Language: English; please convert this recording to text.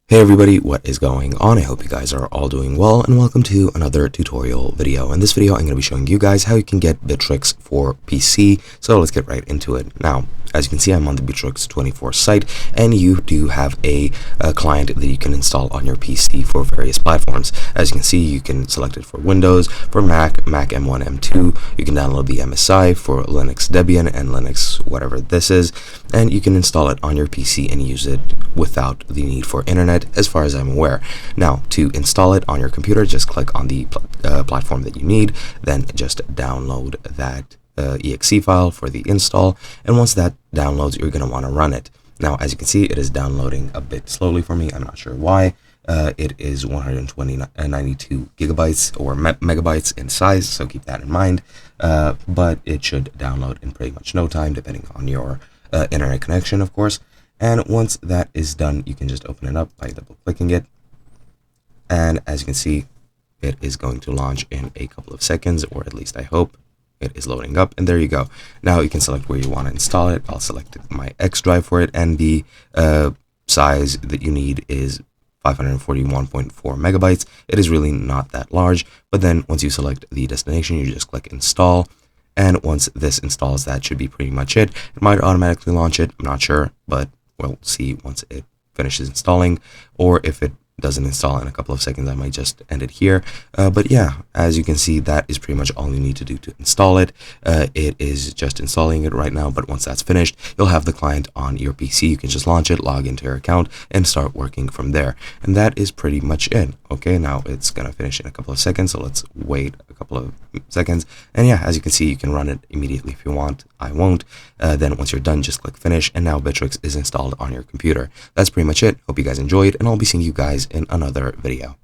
Hey everybody, what is going on? I hope you guys are all doing well, and welcome to another tutorial video. In this video, I'm going to be showing you guys how you can get Bitrix for PC, so let's get right into it. Now, as you can see, I'm on the Bitrix24 site, and you do have a client that you can install on your PC for various platforms. As you can see, you can select it for Windows, for Mac, Mac M1, M2, you can download the MSI for Linux Debian and Linux whatever this is, and you can install it on your PC and use it without the need for internet, as far as I'm aware. Now, to install it on your computer, just click on the platform that you need, then just download that exe file for the install, and once that downloads, you're going to want to run it. Now, as you can see, it is downloading a bit slowly for me. I'm not sure why. It is 192 gigabytes or megabytes in size, so keep that in mind, but it should download in pretty much no time, depending on your internet connection, of course. And once that is done, you can just open it up by double clicking it, and as you can see, it is going to launch in a couple of seconds, or at least I hope. It is loading up, and there you go. Now you can select where you want to install it. I'll select my X drive for it, and the size that you need is 541.4 megabytes. It is really not that large, but then once you select the destination, you just click install, and once this installs, that should be pretty much it. It might automatically launch it, I'm not sure, but we'll see once it finishes installing, or if it doesn't install in a couple of seconds, I might just end it here. But yeah, as you can see, that is pretty much all you need to do to install it. It is just installing it right now, but once that's finished, you'll have the client on your PC. You can just launch it, log into your account, and start working from there. And that is pretty much it. Okay, now it's gonna finish in a couple of seconds, so let's wait a couple of seconds. And yeah, as you can see, you can run it immediately if you want. I won't. Then once you're done, just click finish, and now Bitrix is installed on your computer. That's pretty much it. Hope you guys enjoyed, and I'll be seeing you guys in another video.